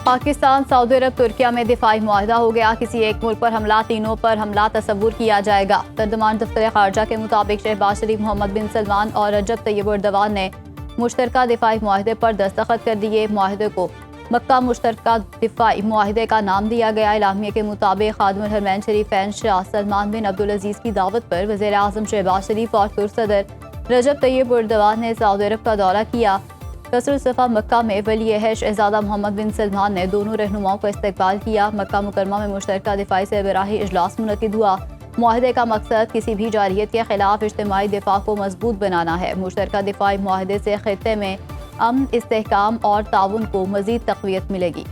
پاکستان سعودی عرب ترکیہ میں دفاعی معاہدہ ہو گیا، کسی ایک ملک پر حملہ تینوں پر حملہ تصور کیا جائے گا۔ ترجمان دفتر خارجہ کے مطابق شہباز شریف، محمد بن سلمان اور رجب طیب ایردوان نے مشترکہ دفاعی معاہدے پر دستخط کر دیے۔ معاہدے کو مکہ مشترکہ دفاعی معاہدے کا نام دیا گیا۔ اعلامیہ کے مطابق خادم الحرمین شریفین شاہ سلمان بن عبدالعزیز کی دعوت پر وزیر اعظم شہباز شریف اور ترک صدر رجب طیب ایردوان نے سعودی عرب کا دورہ کیا۔ قصر الصفا مکہ میں ولی عہد شہزادہ محمد بن سلمان نے دونوں رہنماؤں کا استقبال کیا۔ مکہ مکرمہ میں مشترکہ دفاعی سربراہی اجلاس منعقد ہوا۔ معاہدے کا مقصد کسی بھی جارحیت کے خلاف اجتماعی دفاع کو مضبوط بنانا ہے۔ مشترکہ دفاعی معاہدے سے خطے میں امن، استحکام اور تعاون کو مزید تقویت ملے گی۔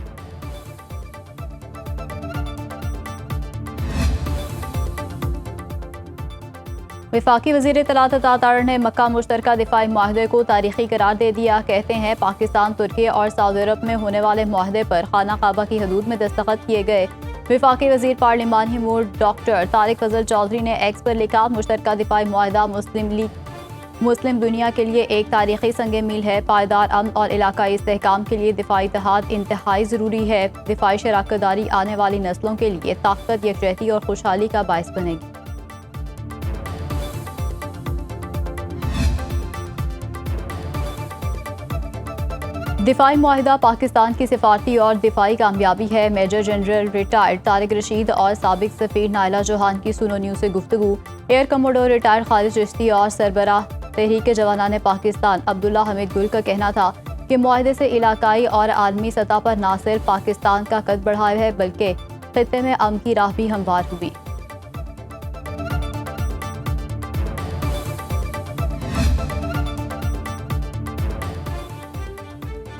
وفاقی وزیر اطلاعات عطا نے مکہ مشترکہ دفاعی معاہدے کو تاریخی قرار دے دیا۔ کہتے ہیں پاکستان، ترکی اور سعودی عرب میں ہونے والے معاہدے پر خانہ کعبہ کی حدود میں دستخط کیے گئے۔ وفاقی وزیر پارلیمانی امور ڈاکٹر طارق فضل چودھری نے ایکس پر لکھا، مشترکہ دفاعی معاہدہ مسلم دنیا کے لیے ایک تاریخی سنگ میل ہے۔ پائیدار امن اور علاقائی استحکام کے لیے دفاعی اتحاد انتہائی ضروری ہے۔ دفاعی شراکت داری آنے والی نسلوں کے لیے طاقت، یکجہتی اور خوشحالی کا باعث بنے گی۔ دفاعی معاہدہ پاکستان کی سفارتی اور دفاعی کامیابی ہے۔ Major general retired Tariq Rashid اور سابق سفیر نائلہ جوہان کی سنو نیوز سے گفتگو۔ ایئر کموڈور ریٹائرڈ خالد چشتی اور سربراہ تحریک جوانان پاکستان عبداللہ حمید گل کا کہنا تھا کہ معاہدے سے علاقائی اور عالمی سطح پر نہ صرف پاکستان کا قد بڑھا ہے بلکہ خطے میں امن کی راہ بھی ہموار ہوئی۔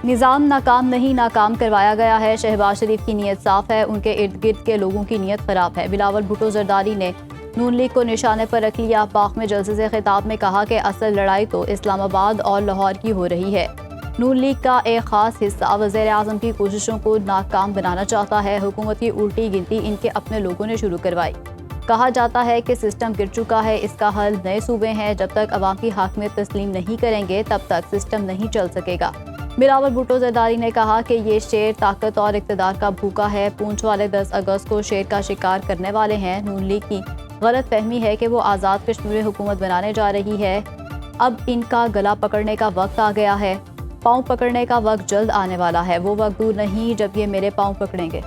نظام ناکام نہیں، ناکام کروایا گیا ہے۔ شہباز شریف کی نیت صاف ہے، ان کے ارد گرد کے لوگوں کی نیت خراب ہے۔ بلاول بھٹو زرداری نے نون لیگ کو نشانے پر رکھ لیا۔ پاک میں جلسے سے خطاب میں کہا کہ اصل لڑائی تو اسلام آباد اور لاہور کی ہو رہی ہے۔ نون لیگ کا ایک خاص حصہ وزیر اعظم کی کوششوں کو ناکام بنانا چاہتا ہے۔ حکومت کی الٹی گنتی ان کے اپنے لوگوں نے شروع کروائی۔ کہا جاتا ہے کہ سسٹم گر چکا ہے، اس کا حل نئے صوبے ہیں۔ جب تک عوام کی حاکمیت تسلیم نہیں کریں گے تب تک سسٹم نہیں چل سکے گا۔ بلاول بھٹو زرداری نے کہا کہ یہ شیر طاقت اور اقتدار کا بھوکا ہے۔ پونچھ والے 10 اگست کو شیر کا شکار کرنے والے ہیں۔ نون لیگ کی غلط فہمی ہے کہ وہ آزاد کشمیر میں حکومت بنانے جا رہی ہے۔ اب ان کا گلا پکڑنے کا وقت آ گیا ہے۔ پاؤں پکڑنے کا وقت جلد آنے والا ہے۔ وہ وقت دور نہیں جب یہ میرے پاؤں پکڑیں گے۔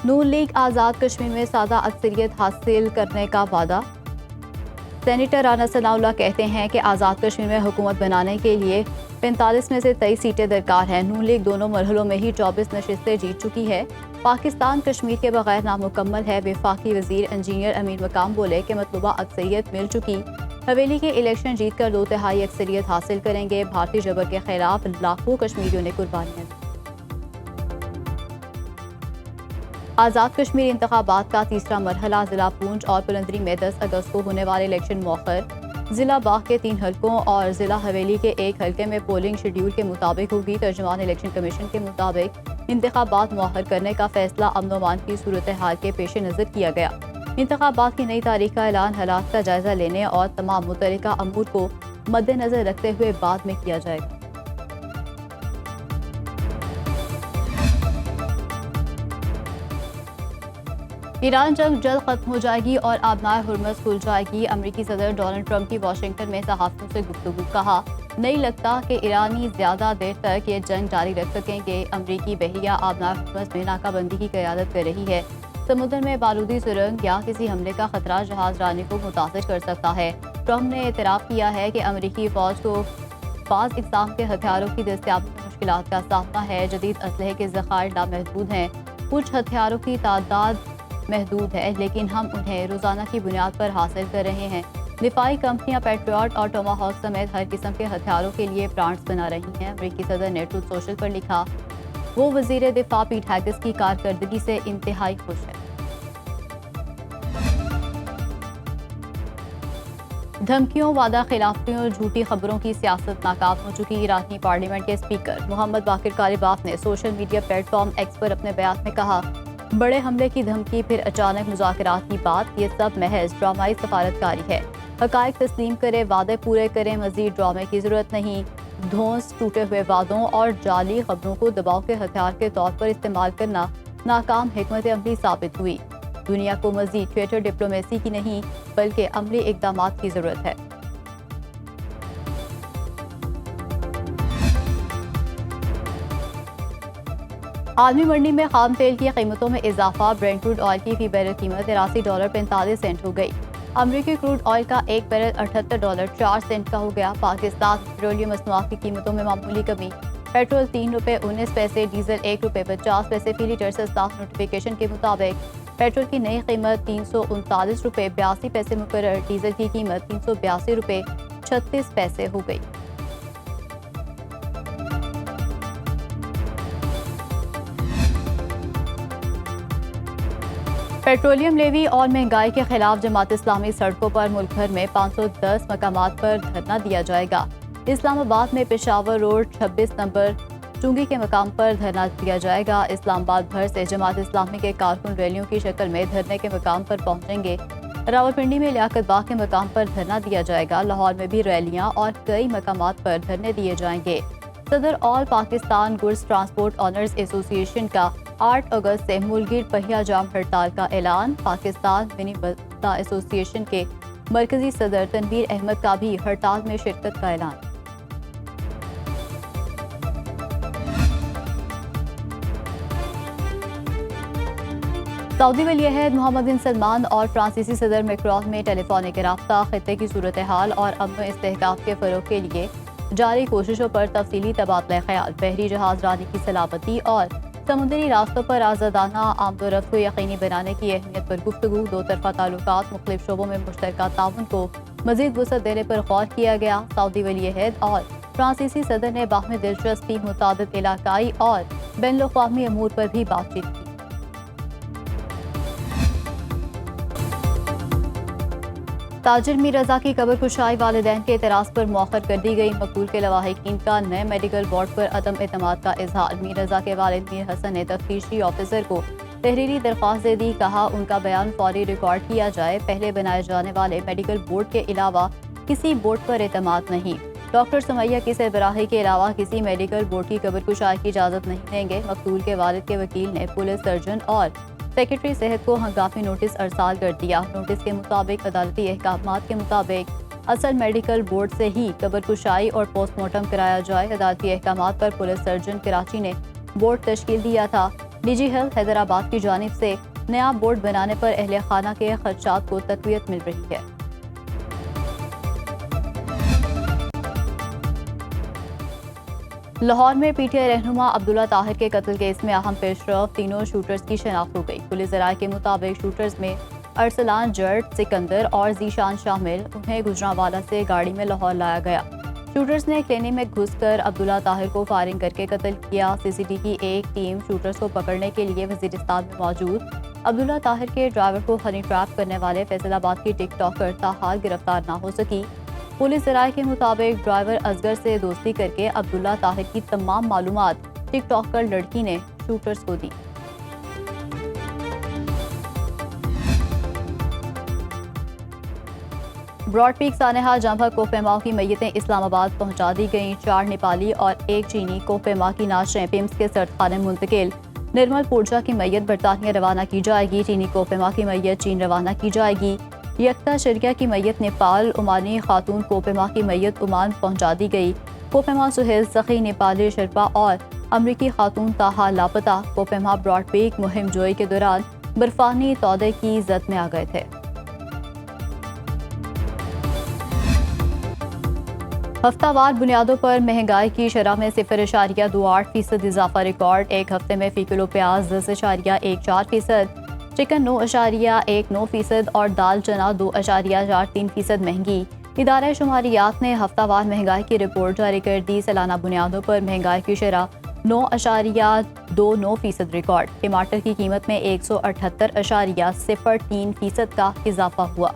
نون لیگ آزاد کشمیر میں سادہ اکثریت حاصل کرنے کا وعدہ۔ سینیٹر رانا ثناء اللہ کہتے ہیں کہ آزاد کشمیر میں حکومت بنانے کے لیے 45 میں سے 23 سیٹیں درکار ہیں۔ نون لیگ دونوں مرحلوں میں ہی 24 نشستیں جیت چکی ہے۔ پاکستان کشمیر کے بغیر نامکمل ہے۔ وفاقی وزیر انجینئر امین مقام بولے کہ مطلوبہ اکثریت مل چکی، حویلی کے الیکشن جیت کر 2/3 اکثریت حاصل کریں گے۔ بھارتی جبر کے خلاف لاکھوں کشمیریوں نے قربانیاں دی۔ آزاد کشمیر انتخابات کا تیسرا مرحلہ ضلع پونچھ اور پلندری میں 10 اگست کو ہونے والے الیکشن مؤخر۔ ضلع باغ کے 3 حلقوں اور ضلع حویلی کے 1 حلقے میں پولنگ شیڈول کے مطابق ہوگی۔ ترجمان الیکشن کمیشن کے مطابق انتخابات مؤخر کرنے کا فیصلہ امن و امان کی صورتحال کے پیش نظر کیا گیا۔ انتخابات کی نئی تاریخ کا اعلان حالات کا جائزہ لینے اور تمام متعلقہ امور کو مد نظر رکھتے ہوئے بعد میں کیا جائے گا۔ ایران جنگ جلد ختم ہو جائے گی اور آبنائے ہرمز کھل جائے گی۔ امریکی صدر ڈونلڈ ٹرمپ کی واشنگٹن میں صحافیوں سے گفتگو۔ کہا نہیں لگتا کہ ایرانی زیادہ دیر تک یہ جنگ جاری رکھ سکیں گے۔ امریکی بحریہ آبنائے ہرمز میں ناکہ بندی کی قیادت کر رہی ہے۔ سمندر میں بارودی سرنگ یا کسی حملے کا خطرہ جہاز رانی کو متاثر کر سکتا ہے۔ ٹرمپ نے اعتراف کیا ہے کہ امریکی فوج کو بعض اقسام کے ہتھیاروں کی دستیابی میں مشکلات کا سامنا ہے۔ جدید اسلحے کے ذخائر نامحدود ہیں۔ کچھ ہتھیاروں کی تعداد محدود ہے لیکن ہم انہیں روزانہ کی بنیاد پر حاصل کر رہے ہیں۔ دفاعی کمپنیاں پیٹریاٹ اور ٹوماہاک سمیت ہر قسم کے ہتھیاروں کے لیے پلانٹس بنا رہی ہیں۔ امریکی صدر نے ٹروتھ سوشل پر لکھا وہ وزیر دفاع پیٹ ہیگس کی کارکردگی سے انتہائی خوش ہے۔ دھمکیوں، وعدہ خلافیوں، جھوٹی خبروں کی سیاست ناکام ہو چکی۔ ایرانی پارلیمنٹ کے اسپیکر محمد باقر کالباف نے سوشل میڈیا پلیٹ فارم ایکس پر اپنے بیان میں کہا بڑے حملے کی دھمکی، پھر اچانک مذاکرات کی بات، یہ سب محض ڈرامائی سفارتکاری ہے۔ حقائق تسلیم کریں، وعدے پورے کریں، مزید ڈرامے کی ضرورت نہیں۔ دھونس، ٹوٹے ہوئے وعدوں اور جعلی خبروں کو دباؤ کے ہتھیار کے طور پر استعمال کرنا ناکام حکمت عملی ثابت ہوئی۔ دنیا کو مزید ٹویٹر ڈپلومیسی کی نہیں بلکہ عملی اقدامات کی ضرورت ہے۔ عالمی منڈی میں خام تیل کی قیمتوں میں اضافہ، برینٹ کروڈ آئل کی فی بیرل قیمت $83.45 ہو گئی۔ امریکی کروڈ آئل کا ایک بیرل $78.04 کا ہو گیا۔ پاکستان پیٹرولیم مصنوعات کی قیمتوں میں معمولی کمی، پیٹرول ₹3.19، ڈیزل ₹1.50 فی لیٹر سستا۔ نوٹیفیکیشن کے مطابق پیٹرول کی نئی قیمت $339.82 مقرر، ڈیزل کی قیمت $382.36 ہو گئی۔ پیٹرولیم لیوی اور مہنگائی کے خلاف جماعت اسلامی سڑکوں پر ملک بھر میں 510 مقامات پر دھرنا دیا جائے گا۔ اسلام آباد میں پشاور روڈ 26 نمبر چنگی کے مقام پر دھرنا دیا جائے گا۔ اسلام آباد بھر سے جماعت اسلامی کے کارکن ریلیوں کی شکل میں دھرنے کے مقام پر پہنچیں گے۔ راولپنڈی میں لیاقت باغ کے مقام پر دھرنا دیا جائے گا۔ لاہور میں بھی ریلیاں اور کئی مقامات پر دھرنے دیے جائیں گے۔ صدر آل پاکستان گڈز ٹرانسپورٹ آنرز ایسوسی ایشن کا 8 اگست سے ملگیر پہیا جام ہڑتال کا اعلان۔ پاکستان منی بستا ایسوسی ایشن کے مرکزی صدر تنویر احمد کا بھی ہڑتال میں شرکت کا اعلان۔ سعودی ولی عہد محمد بن سلمان اور فرانسیسی صدر میکرون میں ٹیلی فونک رابطہ، خطے کی صورتحال اور امن و استحکام کے فروغ کے لیے جاری کوششوں پر تفصیلی تبادلہ خیال، بحری جہاز رانی کی سلامتی اور سمندری راستوں پر آزادانہ آمد و رفت کو یقینی بنانے کی اہمیت پر گفتگو۔ دو طرفہ تعلقات، مختلف شعبوں میں مشترکہ تعاون کو مزید وسعت دینے پر غور کیا گیا۔ سعودی ولی عہد اور فرانسیسی صدر نے باہمی دلچسپی متعدد علاقائی اور بین الاقوامی امور پر بھی بات چیت کی۔ تاجر میر رضا کی قبر کشائی، والدین کے اعتراض پر مؤخر کر دی گئی۔ مقتول کے لواحقین کا نئے میڈیکل بورڈ پر عدم اعتماد کا اظہار۔ میر رضا کے والد میر حسن نے تفتیشی آفیسر کو تحریری درخواست دے دی، کہا ان کا بیان فوری ریکارڈ کیا جائے۔ پہلے بنائے جانے والے میڈیکل بورڈ کے علاوہ کسی بورڈ پر اعتماد نہیں۔ ڈاکٹر سمیہ کی سربراہی کے علاوہ کسی میڈیکل بورڈ کی قبر کشائی کی اجازت نہیں دیں گے۔ مقتول کے والد کے وکیل نے پولیس سرجن اور سیکرٹری صحت کو ہنگامی نوٹس ارسال کر دیا۔ نوٹس کے مطابق عدالتی احکامات کے مطابق اصل میڈیکل بورڈ سے ہی قبر کشائی اور پوسٹ مارٹم کرایا جائے۔ عدالتی احکامات پر پولیس سرجن کراچی نے بورڈ تشکیل دیا تھا۔ ڈی جی ہیلتھ حیدرآباد کی جانب سے نیا بورڈ بنانے پر اہل خانہ کے خدشات کو تقویت مل رہی ہے۔ لاہور میں پی ٹی آئی رہنما عبداللہ طاہر کے قتل کیس میں اہم پیش رفت، تینوں شوٹرز کی شناخت ہو گئی۔ پولیس ذرائع کے مطابق شوٹرز میں ارسلان جٹ، سکندر اور ذیشان شامل۔ انہیں گجرانوالہ سے گاڑی میں لاہور لایا گیا۔ شوٹرز نے کلینک میں گھس کر عبداللہ طاہر کو فائرنگ کر کے قتل کیا۔ سی سی ٹی کی ایک ٹیم شوٹرز کو پکڑنے کے لیے وزیرستان میں موجود۔ عبداللہ طاہر کے ڈرائیور کو ہنی ٹریپ کرنے والے فیصل آباد کی ٹک ٹاکر تاحال گرفتار نہ ہو سکی۔ پولیس ذرائع کے مطابق ڈرائیور اصغر سے دوستی کر کے عبداللہ طاہر کی تمام معلومات ٹک ٹاکر لڑکی نے شوٹرز کو دی۔ براڈ پیک سانحہ جمبھا کوہ کی میتیں اسلام آباد پہنچا دی گئیں۔ 4 نیپالی اور 1 چینی کوہ کی نعشیں پیمز کے سرد خانے منتقل۔ نرمل پورجا کی میت برطانیہ روانہ کی جائے گی۔ چینی کوہ کی میت چین روانہ کی جائے گی۔ یکتا شرکیہ کی میت نیپال، عمانی خاتون کوپیما کی میت عمان پہنچا دی گئی۔ کوپیما سہیل سخی نیپالی شرپا اور امریکی خاتون تاحال لاپتہ۔ کوپیما براڈ پیک مہم جوئی کے دوران برفانی تودے کی زد میں آ گئے تھے۔ ہفتہ وار بنیادوں پر مہنگائی کی شرح میں 0.28% اضافہ ریکارڈ۔ ایک ہفتے میں فی کلو پیاز 10.14%، چکن 9.19% اور دال چنا 2.43% مہنگی۔ ادارہ شماریات نے ہفتہ وار مہنگائی کی رپورٹ جاری کر دی۔ سالانہ بنیادوں پر مہنگائی کی شرح 9.29% ریکارڈ۔ ٹماٹر کی قیمت میں 178.03% کا اضافہ ہوا۔